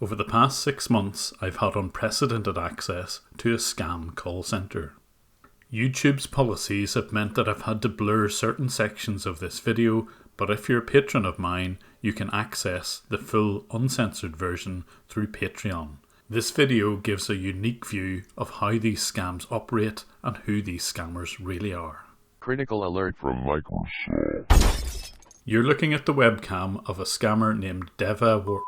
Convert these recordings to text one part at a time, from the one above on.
Over the past 6 months, I've had unprecedented access to a scam call centre. YouTube's policies have meant that I've had to blur certain sections of this video, but if you're a patron of mine, you can access the full uncensored version through Patreon. This video gives a unique view of how these scams operate and who these scammers really are. Critical alert from Microsoft. You're looking at the webcam of a scammer named Deva.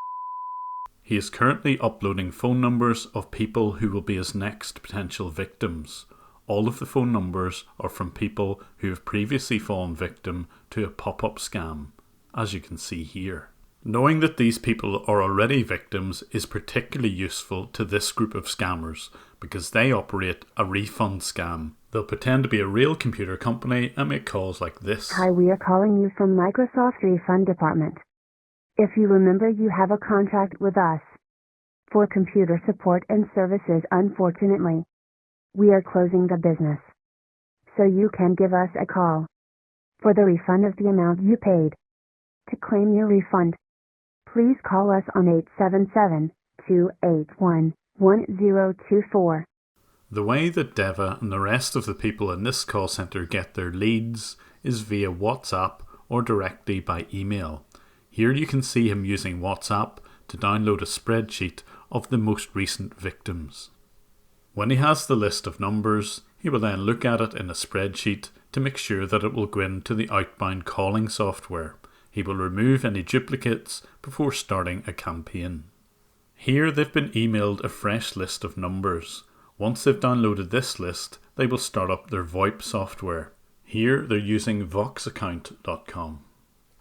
He is currently uploading phone numbers of people who will be his next potential victims. All of the phone numbers are from people who have previously fallen victim to a pop-up scam, as you can see here. Knowing that these people are already victims is particularly useful to this group of scammers because they operate a refund scam. They'll pretend to be a real computer company and make calls like this. Hi, we are calling you from Microsoft Refund Department. If you remember, you have a contract with us for computer support and services. Unfortunately, we are closing the business. So you can give us a call for the refund of the amount you paid. To claim your refund, please call us on 877-281-1024. The way that Deva and the rest of the people in this call centre get their leads is via WhatsApp or directly by email. Here you can see him using WhatsApp to download a spreadsheet of the most recent victims. When he has the list of numbers, he will then look at it in a spreadsheet to make sure that it will go into the outbound calling software. He will remove any duplicates before starting a campaign. Here they've been emailed a fresh list of numbers. Once they've downloaded this list, they will start up their VoIP software. Here they're using voxaccount.com.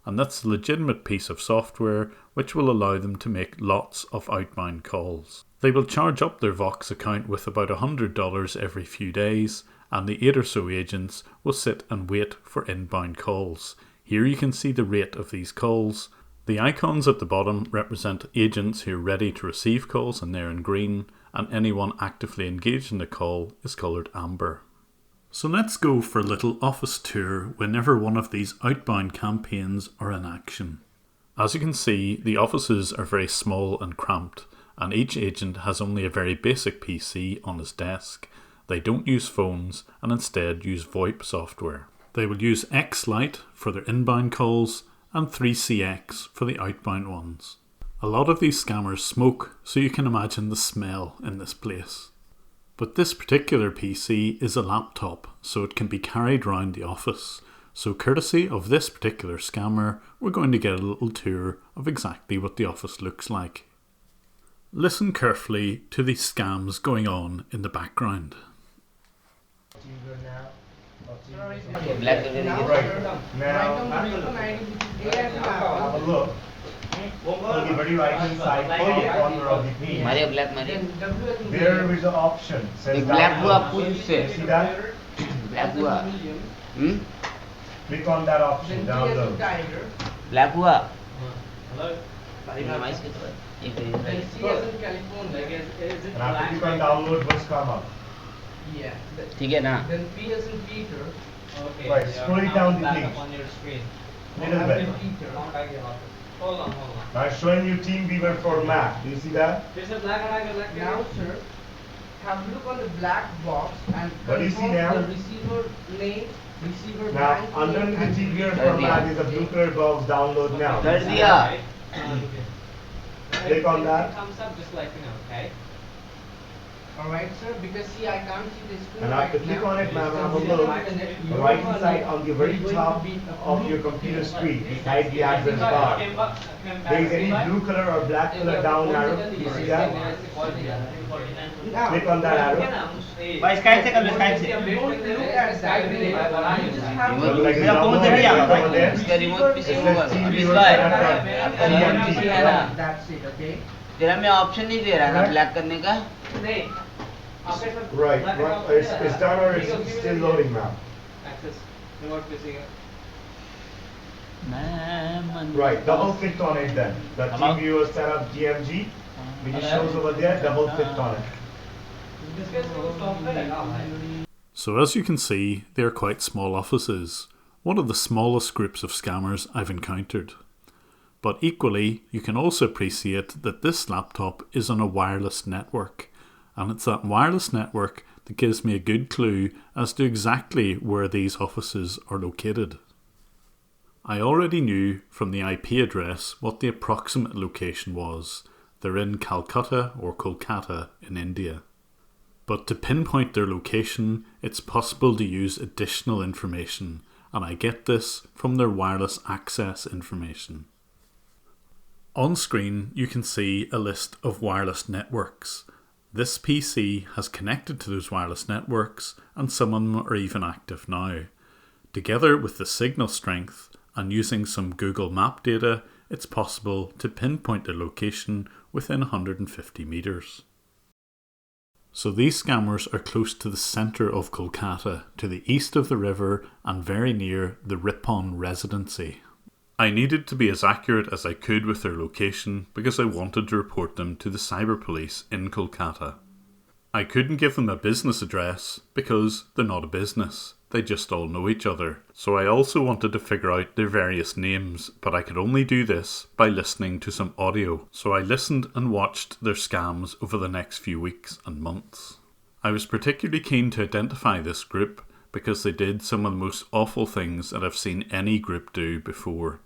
And that's a legitimate piece of software which will allow them to make lots of outbound calls. They will charge up their Vox account with about $100 every few days, and the 8 or so agents will sit and wait for inbound calls. Here you can see the rate of these calls. The icons at the bottom represent agents who are ready to receive calls, and they're in green, and anyone actively engaged in the call is coloured amber. So let's go for a little office tour whenever one of these outbound campaigns are in action. As you can see, the offices are very small and cramped, and each agent has only a very basic PC on his desk. They don't use phones and instead use VoIP software. They will use X-Lite for their inbound calls and 3CX for the outbound ones. A lot of these scammers smoke, so you can imagine the smell in this place. But this particular PC is a laptop, so it can be carried around the office. So courtesy of this particular scammer, we're going to get a little tour of exactly what the office looks like. Listen carefully to the scams going on in the background. Have a look. On the very right hand side, corner of the page, there is an option. Says download. See that? Click on that option, download. Black हुआ And after click on download, what's come up? ठीक है ना Then P as in Peter. Okay. Right, scroll it down the page. On your screen. Little bit. Hold on. Now it's showing you Team Viewer for Mac. Do you see that? There's a black now, sir. Have a look on the black box and What do you see now? the receiver name, receiver Now, bank under name, the and Team Viewer for Mac is a blue color box, download now. कर दिया Click on that. It comes up just like okay. Alright, sir, because see, I can't see the screen. And after click on it, ma'am, have a look. The right hand side on the very top of your computer screen, beside the address bar. There is any blue color or black color down arrow. You see that? Click on that arrow. भाई Skype से कर लो Skype से Don't look at that. You just have to Like मेरा the phone number से भी over आता there. इसका remote पीछे It होगा says Team अब Viewer इसका set up that remote TMT. पीछे है ना That's it, okay? तेरा में ऑप्शन नहीं दे रहा ना ब्लैक करने का Right, it's done or it's still loading now. Access. Remote PC. Right, double click on it then. The Team Viewer setup GMG, which shows over there, double click on it. So as you can see, they are quite small offices, one of the smallest groups of scammers I've encountered. But equally, you can also appreciate that this laptop is on a wireless network, and it's that wireless network that gives me a good clue as to exactly where these offices are located. I already knew from the IP address what the approximate location was. They're in Calcutta or Kolkata in India. But to pinpoint their location, it's possible to use additional information, and I get this from their wireless access information. On screen, you can see a list of wireless networks. This PC has connected to those wireless networks, and some of them are even active now. Together with the signal strength and using some Google Map data, it's possible to pinpoint their location within 150 meters. So these scammers are close to the centre of Kolkata, to the east of the river and very near the Refund residency. I needed to be as accurate as I could with their location because I wanted to report them to the Cyber Police in Kolkata. I couldn't give them a business address because they're not a business. They just all know each other. So I also wanted to figure out their various names, but I could only do this by listening to some audio. So I listened and watched their scams over the next few weeks and months. I was particularly keen to identify this group because they did some of the most awful things that I've seen any group do before.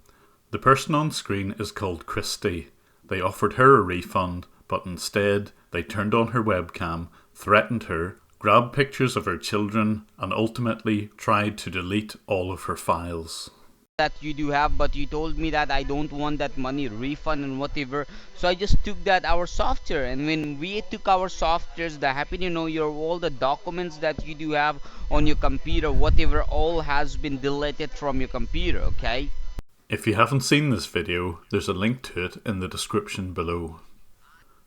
The person on screen is called Christy. They offered her a refund, but instead they turned on her webcam, threatened her, grabbed pictures of her children, and ultimately tried to delete all of her files. That you do have, but you told me that I don't want that money refund and whatever, so I just took that our software, and when we took our softwares, the happy to know your all the documents that you do have on your computer, whatever, all has been deleted from your computer. Okay, if you haven't seen this video, there's a link to it in the description below.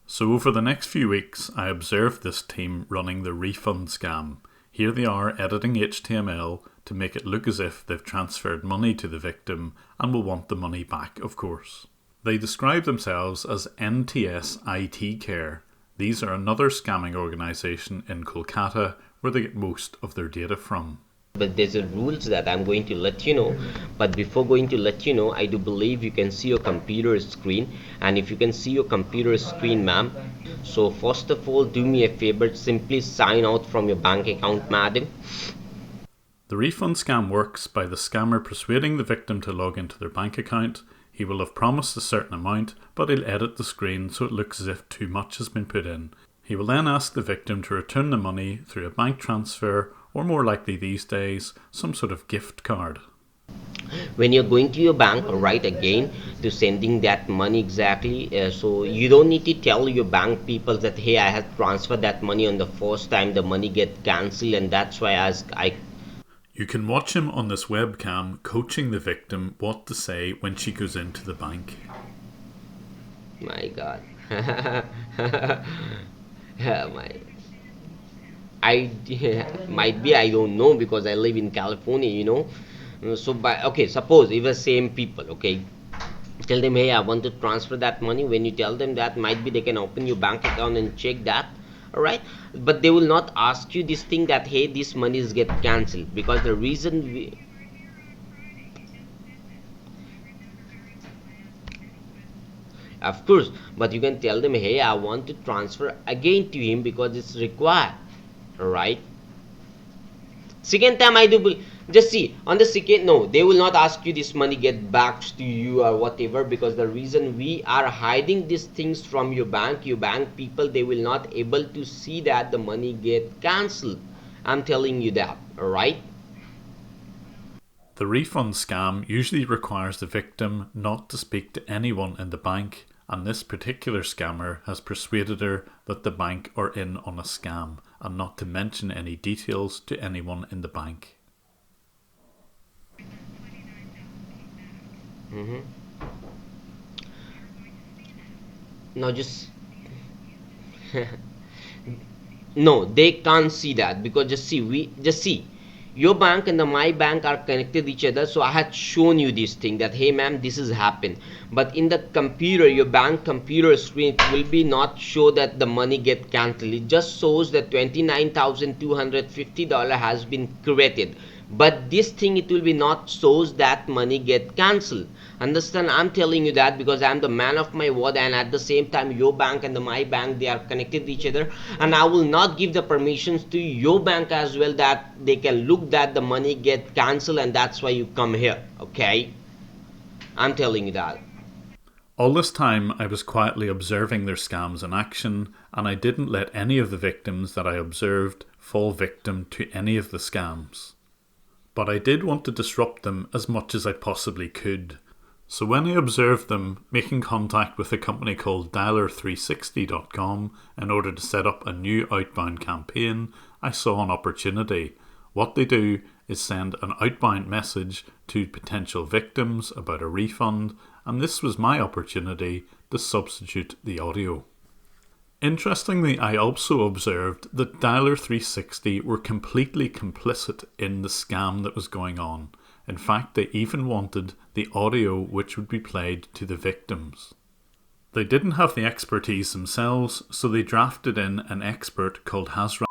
So over the next few weeks, I observed this team running the refund scam. Here they are editing HTML to make it look as if they've transferred money to the victim and will want the money back, of course. They describe themselves as NTS IT Care. These are another scamming organisation in Kolkata where they get most of their data from. But there's a rules that I'm going to let you know. But before going to let you know, I do believe you can see your computer screen. And if you can see your computer screen, ma'am, so first of all, do me a favor, simply sign out from your bank account, madam. The refund scam works by the scammer persuading the victim to log into their bank account. He will have promised a certain amount, but he'll edit the screen so it looks as if too much has been put in. He will then ask the victim to return the money through a bank transfer, or more likely these days, some sort of gift card. When you're going to your bank, right, again to sending that money exactly, so you don't need to tell your bank people that, hey, I have transferred that money on the first time, the money get cancelled, and that's why You can watch him on this webcam coaching the victim what to say when she goes into the bank. My God. Might be, I don't know, because I live in California, you know. So okay, suppose if the same people, okay, tell them, hey, I want to transfer that money. When you tell them that, might be they can open your bank account and check that, all right, but they will not ask you this thing that, hey, this money is get cancelled, because the reason of course, but you can tell them, hey, I want to transfer again to him because it's required, all right. Second time, I do just see on the second, no, they will not ask you this money get back to you or whatever, because the reason we are hiding these things from your bank people, they will not able to see that the money get cancelled. I'm telling you that, all right. The refund scam usually requires the victim not to speak to anyone in the bank, and this particular scammer has persuaded her that the bank are in on a scam and not to mention any details to anyone in the bank. Now just no, they can't see that, because just see your bank and my bank are connected each other. So I had shown you this thing that, hey ma'am, this has happened, but in the computer, your bank computer screen, it will be not show that the money get cancelled. It just shows that $29,250 has been created, but this thing, it will be not shows that money get cancelled. Understand? I'm telling you that because I'm the man of my word, and at the same time your bank and my bank, they are connected with each other, and I will not give the permissions to your bank as well that they can look that the money get cancelled, and that's why you come here. Okay, I'm telling you that. All this time I was quietly observing their scams in action, and I didn't let any of the victims that I observed fall victim to any of the scams. But I did want to disrupt them as much as I possibly could. So when I observed them making contact with a company called dialer360.com in order to set up a new outbound campaign, I saw an opportunity. What they do is send an outbound message to potential victims about a refund, and this was my opportunity to substitute the audio. Interestingly, I also observed that Dialer360 were completely complicit in the scam that was going on. In fact, they even wanted the audio which would be played to the victims. They didn't have the expertise themselves, so they drafted in an expert called Hazra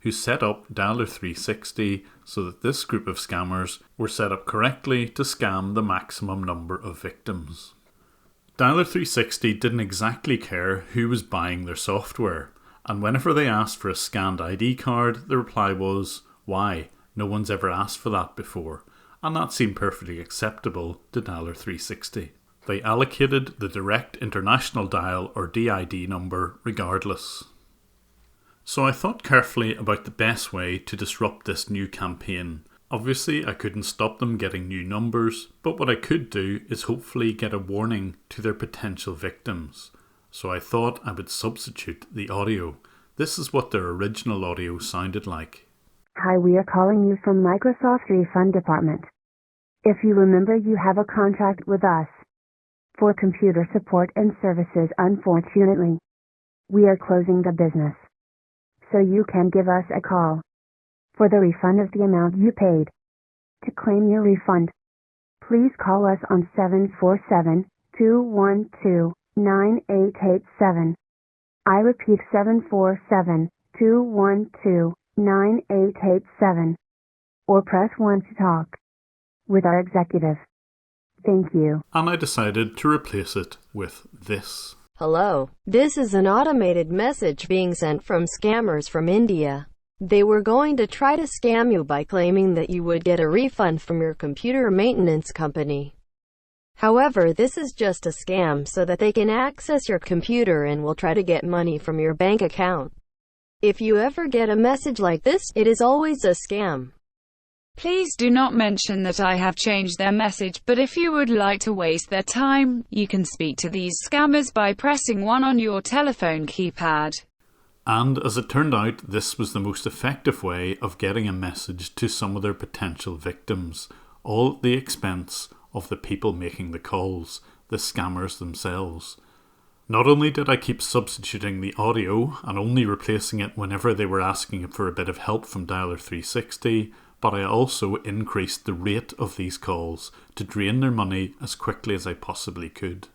who set up Dialer360 so that this group of scammers were set up correctly to scam the maximum number of victims. Dialer360 didn't exactly care who was buying their software, and whenever they asked for a scanned ID card, the reply was, "Why? No one's ever asked for that before," and that seemed perfectly acceptable to Dialer360. They allocated the direct international dial or DID number regardless. So I thought carefully about the best way to disrupt this new campaign. Obviously I couldn't stop them getting new numbers, but what I could do is hopefully get a warning to their potential victims. So I thought I would substitute the audio. This is what their original audio sounded like. Hi, we are calling you from Microsoft Refund Department. If you remember, you have a contract with us for computer support and services. Unfortunately, we are closing the business, so you can give us a call for the refund of the amount you paid. To claim your refund, please call us on 747-212-9887. I repeat, 747-212-9887. Or press 1 to talk with our executive. Thank you. And I decided to replace it with this. Hello, this is an automated message being sent from scammers from India. They were going to try to scam you by claiming that you would get a refund from your computer maintenance company. However, this is just a scam so that they can access your computer and will try to get money from your bank account. If you ever get a message like this, it is always a scam. Please do not mention that I have changed their message, but if you would like to waste their time, you can speak to these scammers by pressing 1 on your telephone keypad. And as it turned out, this was the most effective way of getting a message to some of their potential victims, all at the expense of the people making the calls, the scammers themselves. Not only did I keep substituting the audio and only replacing it whenever they were asking for a bit of help from Dialer360, but I also increased the rate of these calls to drain their money as quickly as I possibly could.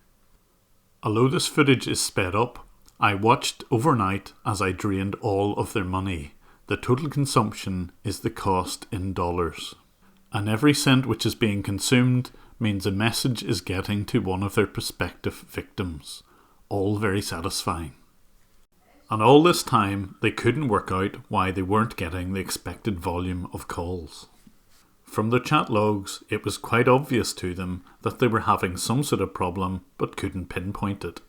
Although this footage is sped up, I watched overnight as I drained all of their money. The total consumption is the cost in dollars. And every cent which is being consumed means a message is getting to one of their prospective victims. All very satisfying. And all this time, they couldn't work out why they weren't getting the expected volume of calls. From their chat logs, it was quite obvious to them that they were having some sort of problem but couldn't pinpoint it.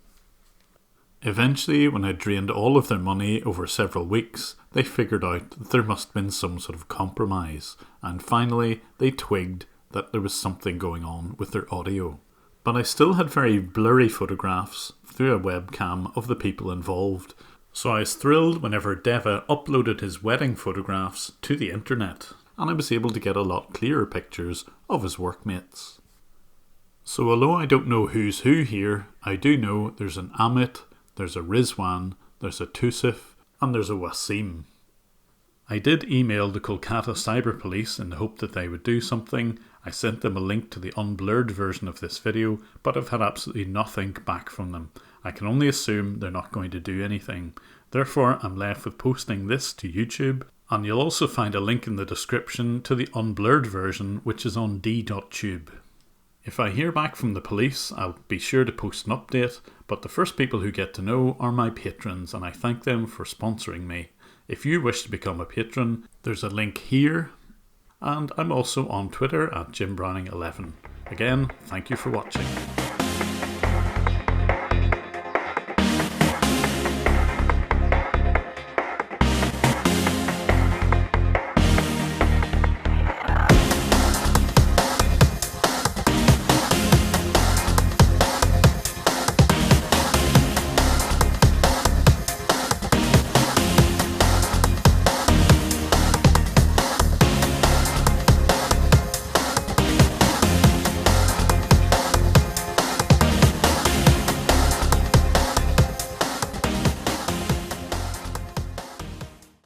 Eventually, when I drained all of their money over several weeks, they figured out that there must have been some sort of compromise, and finally they twigged that there was something going on with their audio. But I still had very blurry photographs through a webcam of the people involved, so I was thrilled whenever Deva uploaded his wedding photographs to the internet, and I was able to get a lot clearer pictures of his workmates. So although I don't know who's who here, I do know there's an Amit, there's a Rizwan, there's a Tusif, and there's a Wasim. I did email the Kolkata Cyber Police in the hope that they would do something. I sent them a link to the unblurred version of this video, but I've had absolutely nothing back from them. I can only assume they're not going to do anything. Therefore, I'm left with posting this to YouTube, and you'll also find a link in the description to the unblurred version, which is on d.tube. If I hear back from the police, I'll be sure to post an update, but the first people who get to know are my patrons, and I thank them for sponsoring me. If you wish to become a patron, there's a link here, and I'm also on Twitter at JimBrowning11. Again, thank you for watching.